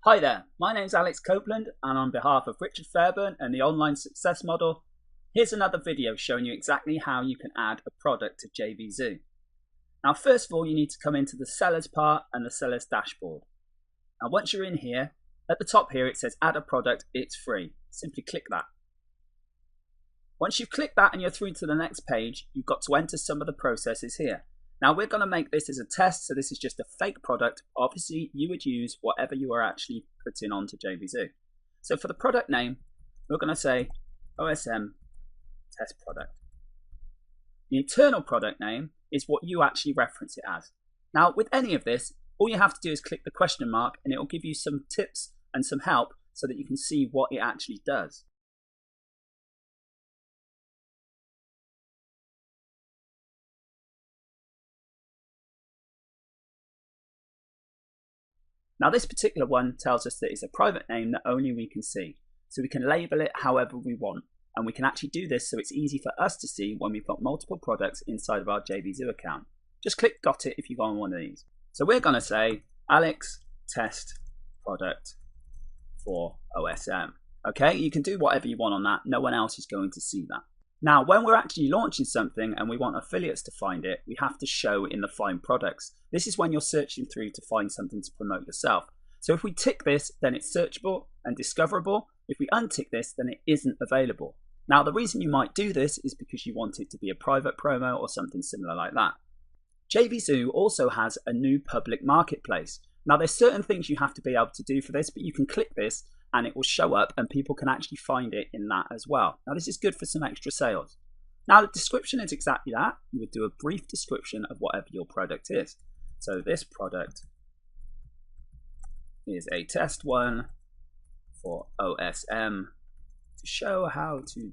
Hi there, my name's Alex Copeland, and on behalf of Richard Fairburn and the Online Success Model, here's another video showing you exactly how you can add a product to JVZOO. Now first of all, you need to come into the sellers part and the sellers dashboard. Now once you're in here, at the top here it says add a product, it's free. Simply click that. Once you've clicked that and you're through to the next page, you've got to enter some of the processes here. Now we're going to make this as a test, so this is just a fake product. Obviously you would use whatever you are actually putting onto JVZOO. So for the product name, we're going to say OSM test product. The internal product name is what you actually reference it as. Now with any of this, all you have to do is click the question mark and it will give you some tips and some help so that you can see what it actually does. Now this particular one tells us that it's a private name that only we can see. So we can label it however we want. And we can actually do this so it's easy for us to see when we've got multiple products inside of our JVZOO account. Just click got it if you go on one of these. So we're going to say Alex test product for OSM. Okay, you can do whatever you want on that. No one else is going to see that. Now, when we're actually launching something and we want affiliates to find it, we have to show in the find products. This is when you're searching through to find something to promote yourself. So if we tick this, then it's searchable and discoverable. If we untick this, then it isn't available. Now, the reason you might do this is because you want it to be a private promo or something similar like that. JVZOO also has a new public marketplace. Now, there's certain things you have to be able to do for this, but you can click this and it will show up and people can actually find it in that as well. Now this is good for some extra sales. Now the description is exactly that. You would do a brief description of whatever your product is. So this product is a test one for OSM to show how to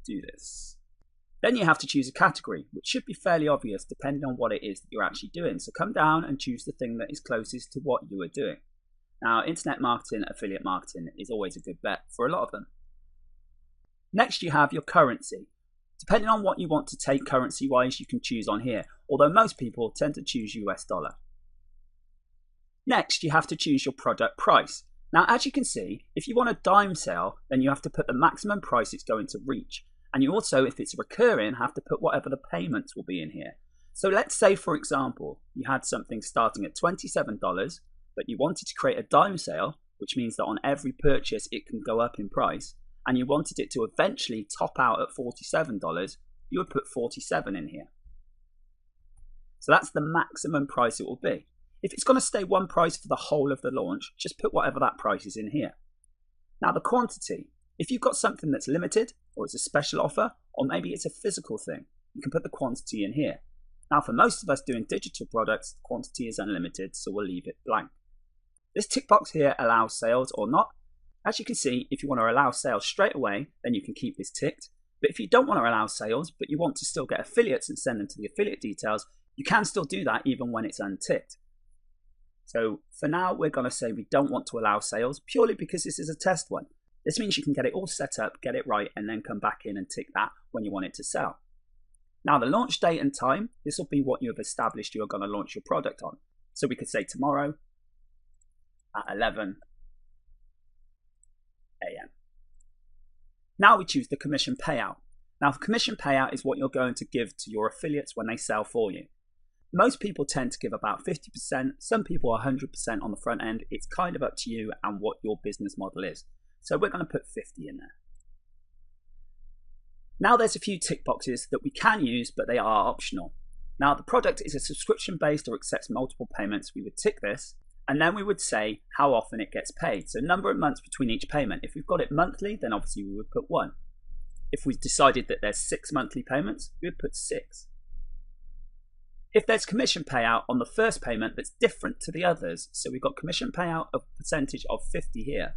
do this. Then you have to choose a category, which should be fairly obvious depending on what it is that you're actually doing. So come down and choose the thing that is closest to what you are doing. Now, internet marketing, affiliate marketing is always a good bet for a lot of them. Next, you have your currency. Depending on what you want to take currency-wise, you can choose on here, although most people tend to choose US dollar. Next, you have to choose your product price. Now, as you can see, if you want a dime sale, then you have to put the maximum price it's going to reach. And you also, if it's recurring, have to put whatever the payments will be in here. So let's say, for example, you had something starting at $27, but you wanted to create a dime sale, which means that on every purchase it can go up in price, and you wanted it to eventually top out at $47, you would put 47 in here. So that's the maximum price it will be. If it's going to stay one price for the whole of the launch, just put whatever that price is in here. Now the quantity, if you've got something that's limited, or it's a special offer, or maybe it's a physical thing, you can put the quantity in here. Now for most of us doing digital products, the quantity is unlimited, so we'll leave it blank. This tick box here allows sales or not. As you can see, if you want to allow sales straight away, then you can keep this ticked. But if you don't want to allow sales, but you want to still get affiliates and send them to the affiliate details, you can still do that even when it's unticked. So for now, we're going to say we don't want to allow sales purely because this is a test one. This means you can get it all set up, get it right, and then come back in and tick that when you want it to sell. Now the launch date and time, this will be what you have established you are going to launch your product on. So we could say tomorrow at 11 AM. Now we choose the commission payout. Now the commission payout is what you're going to give to your affiliates when they sell for you. Most people tend to give about 50%, some people are 100% on the front end. It's kind of up to you and what your business model is. So we're going to put 50 in there. Now there's a few tick boxes that we can use, but they are optional. Now the product is a subscription based or accepts multiple payments. We would tick this. And then we would say how often it gets paid. So number of months between each payment. If we've got it monthly, then obviously we would put 1. If we decided that there's 6 monthly payments, we would put 6. If there's commission payout on the first payment that's different to the others, so we've got commission payout of percentage of 50 here,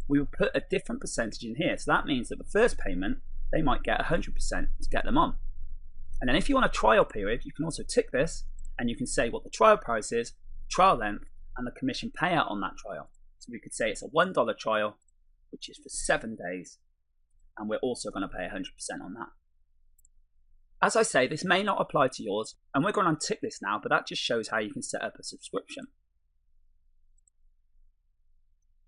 we would put a different percentage in here. So that means that the first payment, they might get 100% to get them on. And then if you want a trial period, you can also tick this and you can say what the trial price is, trial length, and the commission payout on that trial. So we could say it's a $1 trial, which is for 7 days, and we're also going to pay 100% on that. As I say, this may not apply to yours, and we're going to untick this now, but that just shows how you can set up a subscription.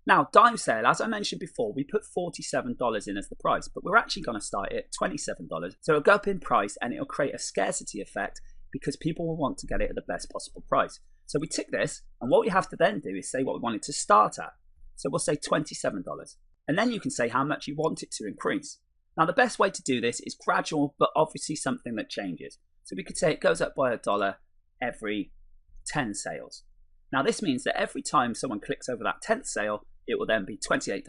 Now, dime sale, as I mentioned before, we put $47 in as the price, but we're actually going to start it at $27. So it'll go up in price and it'll create a scarcity effect because people will want to get it at the best possible price. So we tick this, and what we have to then do is say what we want it to start at. So we'll say $27. And then you can say how much you want it to increase. Now, the best way to do this is gradual, but obviously something that changes. So we could say it goes up by $1 every 10 sales. Now, this means that every time someone clicks over that 10th sale, it will then be $28,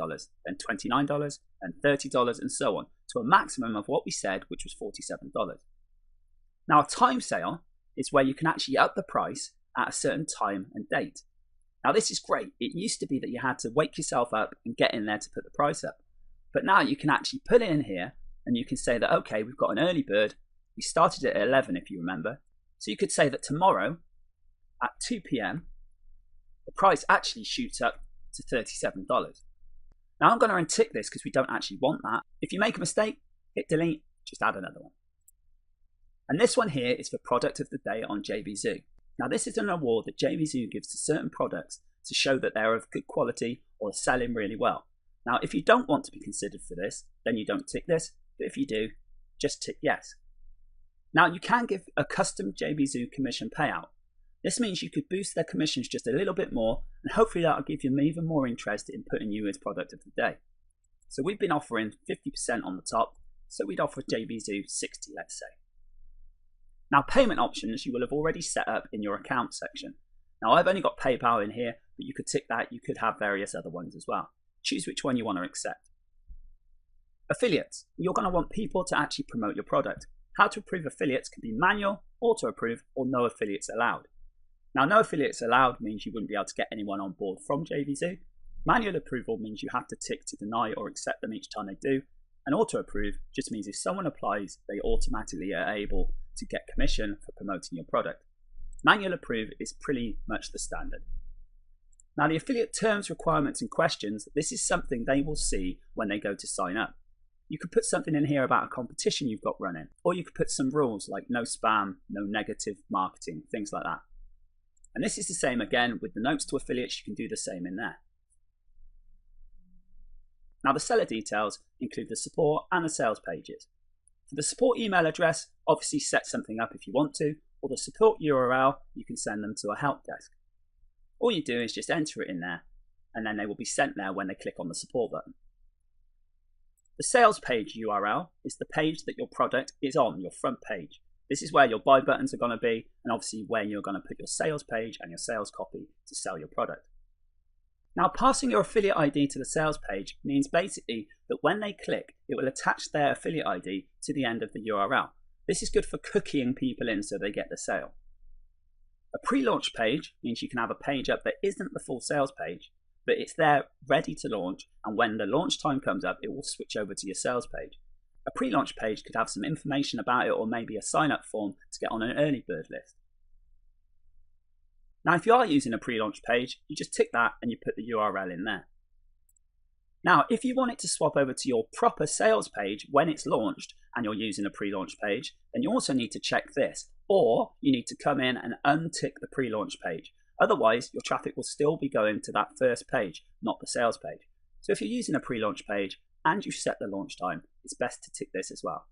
then $29, and $30, and so on, to a maximum of what we said, which was $47. Now, a time sale is where you can actually up the price at a certain time and date. Now, this is great. It used to be that you had to wake yourself up and get in there to put the price up. But now you can actually put it in here, and you can say that, okay, we've got an early bird. We started at 11, if you remember. So you could say that tomorrow at 2 p.m., the price actually shoots up to $37. Now I'm going to untick this because we don't actually want that. If you make a mistake, hit delete, just add another one. And this one here is for Product of the Day on JVZOO. Now this is an award that JVZOO gives to certain products to show that they're of good quality or selling really well. Now if you don't want to be considered for this, then you don't tick this, but if you do, just tick yes. Now you can give a custom JVZOO commission payout. This means you could boost their commissions just a little bit more, and hopefully that'll give them even more interest in putting you as Product of the Day. So we've been offering 50% on the top, so we'd offer JVZOO 60, let's say. Now payment options you will have already set up in your account section. Now I've only got PayPal in here, but you could tick that, you could have various other ones as well. Choose which one you want to accept. Affiliates, you're going to want people to actually promote your product. How to approve affiliates can be manual, auto approve, or no affiliates allowed. Now, no affiliates allowed means you wouldn't be able to get anyone on board from JVZOO. Manual approval means you have to tick to deny or accept them each time they do. And auto approve just means if someone applies, they automatically are able to get commission for promoting your product. Manual approve is pretty much the standard. Now, the affiliate terms, requirements, and questions, this is something they will see when they go to sign up. You could put something in here about a competition you've got running, or you could put some rules like no spam, no negative marketing, things like that. And this is the same again with the notes to affiliates, you can do the same in there. Now the seller details include the support and the sales pages. For the support email address, obviously set something up if you want to, or the support URL, you can send them to a help desk. All you do is just enter it in there, and then they will be sent there when they click on the support button. The sales page URL is the page that your product is on, your front page. This is where your buy buttons are going to be, and obviously where you're going to put your sales page and your sales copy to sell your product. Now, passing your affiliate ID to the sales page means basically that when they click, it will attach their affiliate ID to the end of the URL. This is good for cookieing people in so they get the sale. A pre-launch page means you can have a page up that isn't the full sales page, but it's there ready to launch, and when the launch time comes up, it will switch over to your sales page. A pre-launch page could have some information about it or maybe a sign-up form to get on an early bird list. Now, if you are using a pre-launch page, you just tick that and you put the URL in there. Now, if you want it to swap over to your proper sales page when it's launched and you're using a pre-launch page, then you also need to check this, or you need to come in and untick the pre-launch page. Otherwise, your traffic will still be going to that first page, not the sales page. So if you're using a pre-launch page and you set the launch time, it's best to tick this as well.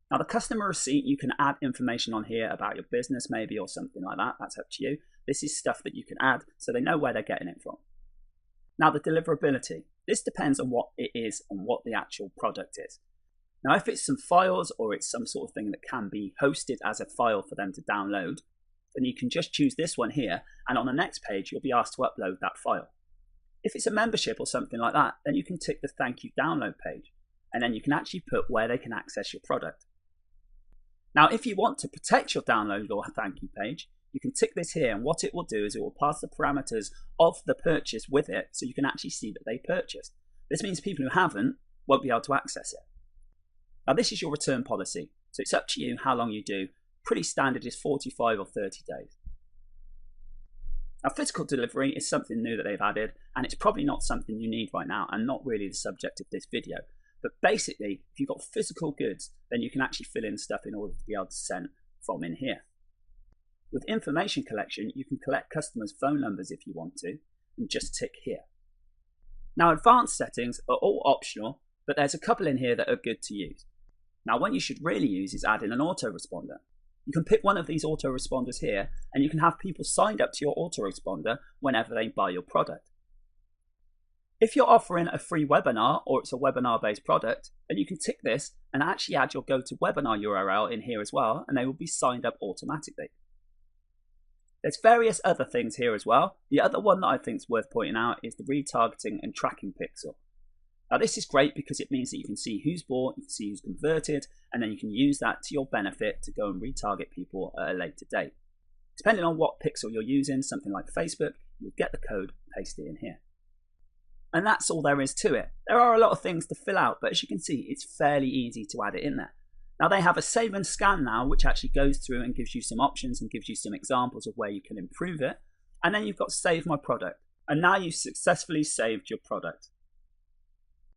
Now, the customer receipt, you can add information on here about your business maybe or something like that. That's up to you. This is stuff that you can add so they know where they're getting it from. Now, the deliverability. This depends on what it is and what the actual product is. Now, if it's some files or it's some sort of thing that can be hosted as a file for them to download, then you can just choose this one here, and on the next page, you'll be asked to upload that file. If it's a membership or something like that, then you can tick the thank you download page, and then you can actually put where they can access your product. Now, if you want to protect your download or thank you page, you can tick this here, and what it will do is it will pass the parameters of the purchase with it so you can actually see that they purchased. This means people who haven't won't be able to access it. Now, this is your return policy, so it's up to you how long you do. Pretty standard is 45 or 30 days. Now, physical delivery is something new that they've added, and it's probably not something you need right now and not really the subject of this video. But basically, if you've got physical goods, then you can actually fill in stuff in order to be able to send from in here. With information collection, you can collect customers' phone numbers if you want to, and just tick here. Now, advanced settings are all optional, but there's a couple in here that are good to use. Now, one you should really use is adding an autoresponder. You can pick one of these autoresponders here, and you can have people signed up to your autoresponder whenever they buy your product. If you're offering a free webinar or it's a webinar-based product, then you can tick this and actually add your GoToWebinar URL in here as well, and they will be signed up automatically. There's various other things here as well. The other one that I think is worth pointing out is the retargeting and tracking pixel. Now this is great because it means that you can see who's bought, you can see who's converted, and then you can use that to your benefit to go and retarget people at a later date. Depending on what pixel you're using, something like Facebook, you would get the code, paste it in here. And that's all there is to it. There are a lot of things to fill out, but as you can see, it's fairly easy to add it in there. Now they have a save and scan now, which actually goes through and gives you some options and gives you some examples of where you can improve it. And then you've got save my product. And now you've successfully saved your product.